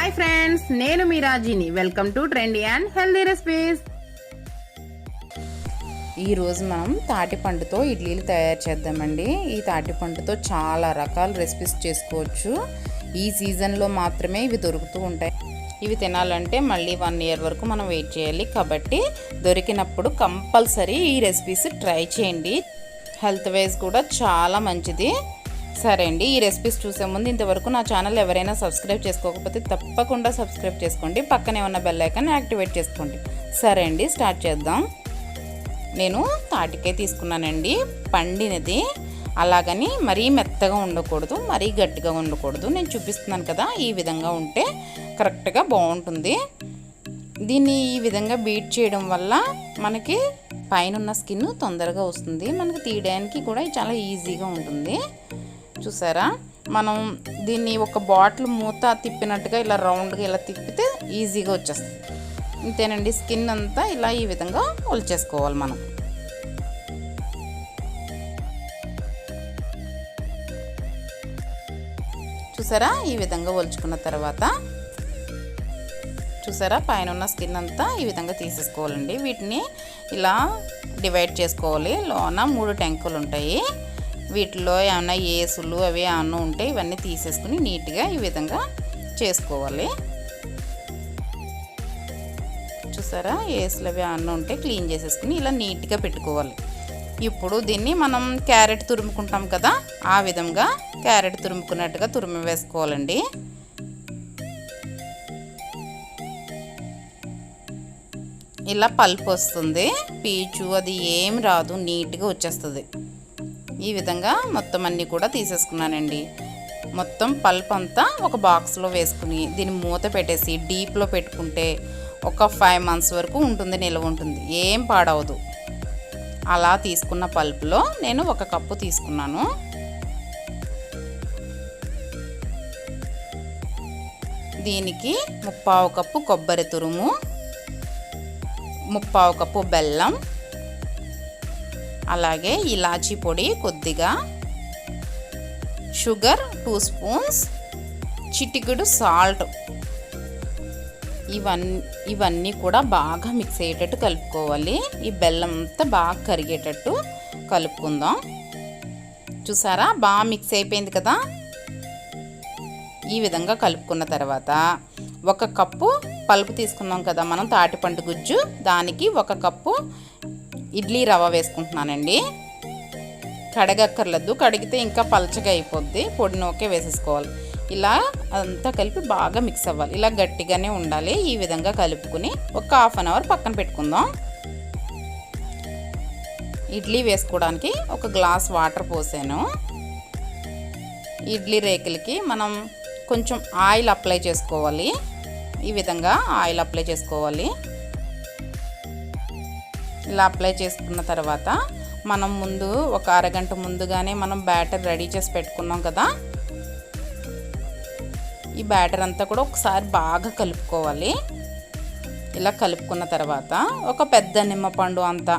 Hi friends, నేను మీ రాజీని. Welcome to trendy and healthy recipes. ఈరోజు మనం తాటి పండుతో ఇడ్లీలు తయారు చేద్దామండి. ఈ తాటి పండుతో చాలా రకాల రెసిపీస్ చేసుకోవచ్చు. ఈ సీజన్లో మాత్రమే ఇవి దొరుకుతూ ఉంటాయి. ఇవి తినాలంటే మళ్ళీ 1 year వరకు మనం వెయిట్ చేయాలి. కాబట్టి దొరికినప్పుడు కంపల్సరీ ఈ రెసిపీస్ ట్రై చేయండి. హెల్త్ వైజ్ కూడా చాలా మంచిది. సరే అండి, ఈ రెసిపీస్ చూసే ముందు ఇంతవరకు నా ఛానల్ ఎవరైనా సబ్స్క్రైబ్ చేసుకోకపోతే తప్పకుండా సబ్స్క్రైబ్ చేసుకోండి. పక్కనే ఉన్న బెల్ ఐకాన్ యాక్టివేట్ చేసుకోండి. సరే అండి, స్టార్ట్ చేద్దాం. నేను తాటికాయ తీసుకున్నానండి, పండినది. అలాగని మరీ మెత్తగా ఉండకూడదు, మరీ గట్టిగా ఉండకూడదు. నేను చూపిస్తున్నాను కదా, ఈ విధంగా ఉంటే కరెక్ట్గా బాగుంటుంది. దీన్ని ఈ విధంగా బీట్ చేయడం వల్ల మనకి పైన ఉన్న స్కిన్ తొందరగా వస్తుంది. మనకి తీయడానికి కూడా చాలా ఈజీగా ఉంటుంది. చూసారా, మనం దీన్ని ఒక బాటిల్ మూత తిప్పినట్టుగా ఇలా రౌండ్గా ఇలా తిప్పితే ఈజీగా వచ్చేస్తుంది. ఇంతేనండి, స్కిన్ అంతా ఇలా ఈ విధంగా ఒలిచేసుకోవాలి మనం. చూసారా, ఈ విధంగా ఒలుచుకున్న తర్వాత చూసారా, పైన ఉన్న స్కిన్ అంతా ఈ విధంగా తీసేసుకోవాలండి. వీటిని ఇలా డివైడ్ చేసుకోవాలి. లోన 3 టెంకులు ఉంటాయి. వీటిలో ఏమైనా ఏసులు అవి ఏమన్నా ఉంటే ఇవన్నీ తీసేసుకుని నీట్గా ఈ విధంగా చేసుకోవాలి. చూసారా, ఏసులు అవి ఏమన్నా ఉంటే క్లీన్ చేసేసుకుని ఇలా నీట్గా పెట్టుకోవాలి. ఇప్పుడు దీన్ని మనం క్యారెట్ తురుముకుంటాం కదా, ఆ విధంగా క్యారెట్ తురుముకున్నట్టుగా తురిమి వేసుకోవాలండి. ఇలా పల్ప్ వస్తుంది, పీచు అది ఏం రాదు, నీట్గా వచ్చేస్తుంది. ఈ విధంగా మొత్తం అన్నీ కూడా తీసేసుకున్నానండి. మొత్తం పల్ప్ అంతా ఒక బాక్స్లో వేసుకుని దీన్ని మూత పెట్టేసి డీప్లో పెట్టుకుంటే ఒక 5 months వరకు ఉంటుంది, నిల్వ ఉంటుంది, ఏం పాడవదు. అలా తీసుకున్న పల్ప్లో నేను 1 కప్పు తీసుకున్నాను. దీనికి 1/4 కప్పు కొబ్బరి తురుము, 1/4 కప్పు బెల్లం, అలాగే ఇలాచీ పొడి కొద్దిగా, షుగర్ 2 spoons, చిటికెడు సాల్ట్. ఇవన్నీ కూడా బాగా మిక్స్ అయ్యేటట్టు కలుపుకోవాలి. ఈ బెల్లం అంతా బాగా కరిగేటట్టు కలుపుకుందాం. చూసారా, బాగా మిక్స్ అయిపోయింది కదా. ఈ విధంగా కలుపుకున్న తర్వాత 1 కప్పు పల్పు తీసుకున్నాం కదా మనం, తాటిపండు గుజ్జు, దానికి 1 కప్పు ఇడ్లీ రవ్వ వేసుకుంటున్నానండి. కడగక్కర్లేదు, కడిగితే ఇంకా పలచగా అయిపోద్ది. పొడి నూకే వేసేసుకోవాలి. ఇలా అంతా కలిపి బాగా మిక్స్ అవ్వాలి. ఇలా గట్టిగానే ఉండాలి. ఈ విధంగా కలుపుకుని ఒక 1/2 hour పక్కన పెట్టుకుందాం. ఇడ్లీ వేసుకోవడానికి 1 గ్లాస్ వాటర్ పోసాను. ఇడ్లీ రేకులకి మనం కొంచెం ఆయిల్ అప్లై చేసుకోవాలి. ఈ విధంగా ఆయిల్ అప్లై చేసుకోవాలి. ఇలా అప్లై చేసుకున్న తర్వాత మనం ముందు ఒక అరగంట ముందుగానే మనం బ్యాటర్ రెడీ చేసి పెట్టుకున్నాం కదా, ఈ బ్యాటర్ అంతా కూడా ఒకసారి బాగా కలుపుకోవాలి. ఇలా కలుపుకున్న తర్వాత ఒక పెద్ద నిమ్మపండు అంత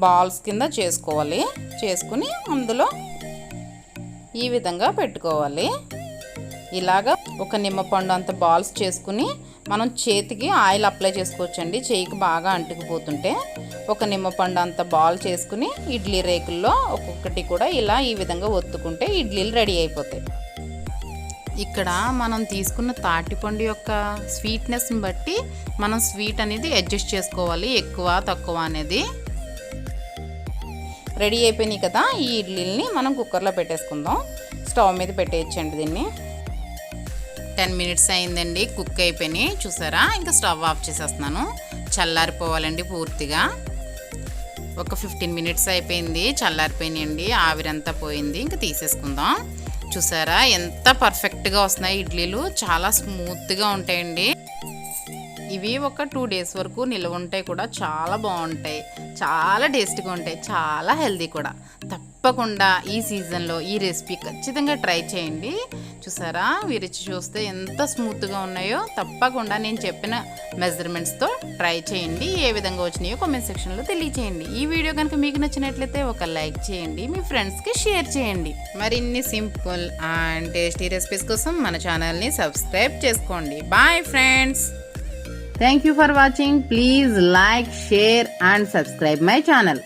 బాల్స్ కింద చేసుకోవాలి. చేసుకుని అందులో ఈ విధంగా పెట్టుకోవాలి. ఇలాగా ఒక నిమ్మపండు అంత బాల్స్ చేసుకుని మనం చేతికి ఆయిల్ అప్లై చేసుకోవచ్చండి. చేయికి బాగా అంటుకుపోతుంటే ఒక నిమ్మపండు అంత బాల్ చేసుకుని ఇడ్లీ రేకుల్లో ఒక్కొక్కటి కూడా ఇలా ఈ విధంగా ఒత్తుకుంటే ఇడ్లీలు రెడీ అయిపోతాయి. ఇక్కడ మనం తీసుకున్న తాటిపండు యొక్క స్వీట్నెస్ని బట్టి మనం స్వీట్ అనేది అడ్జస్ట్ చేసుకోవాలి, ఎక్కువ తక్కువ అనేది. రెడీ అయిపోయినాయి కదా, ఈ ఇడ్లీని మనం కుక్కర్లో పెట్టేసుకుందాం. స్టవ్ మీద పెట్టేయచ్చండి. దీన్ని 10 minutes అయిందండి, కుక్ అయిపోయినాయి. చూసారా, ఇంకా స్టవ్ ఆఫ్ చేసేస్తున్నాను. చల్లారిపోవాలండి పూర్తిగా. ఒక 15 minutes అయిపోయింది, చల్లారిపోయినాయండి, ఆవిరంతా పోయింది. ఇంకా తీసేసుకుందాం. చూసారా, ఎంత పర్ఫెక్ట్గా వస్తున్నాయి ఇడ్లీలు, చాలా స్మూత్గా ఉంటాయండి. ఇవి ఒక 2 days వరకు నిల్వ ఉంటాయి కూడా, చాలా బాగుంటాయి, చాలా టేస్టీగా ఉంటాయి, చాలా హెల్దీ కూడా. తప్పకుండా ఈ సీజన్లో ఈ రెసిపీ ఖచ్చితంగా ట్రై చేయండి. చూసారా విరిచి చూస్తే ఎంత స్మూత్గా ఉన్నాయో. తప్పకుండా నేను చెప్పిన మెజర్మెంట్స్తో ట్రై చేయండి. ఏ విధంగా వచ్చినాయో కామెంట్ సెక్షన్లో తెలియచేయండి. ఈ వీడియో కనుక మీకు నచ్చినట్లయితే ఒక లైక్ చేయండి, మీ ఫ్రెండ్స్కి షేర్ చేయండి. మరిన్ని సింపుల్ అండ్ టేస్టీ రెసిపీస్ కోసం మన ఛానల్ని సబ్స్క్రైబ్ చేసుకోండి. Bye friends. Thank you for watching. Please like, share and subscribe my channel.